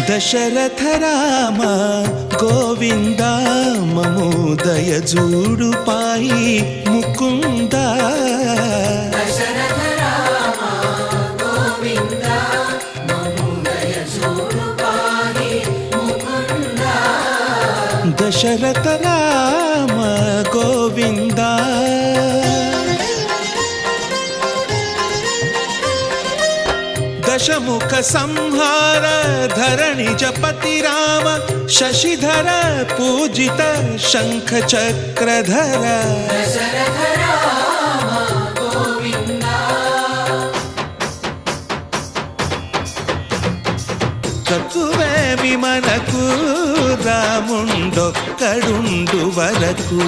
దశరథ రామ గోవింద మము దయజూడు పాయి ముకుంద దశరథ రామ గోవింద మము దయచూడు పాహి ముకుంద దశరథ రామ గోవింద దశముఖ సంహార ధరణిజపతి రామ శశిధర పూజిత శంఖ చక్రధర దశరథ రామ గోవింద తక్కువేమి మనకు రాముండొక్కడుండు వరకు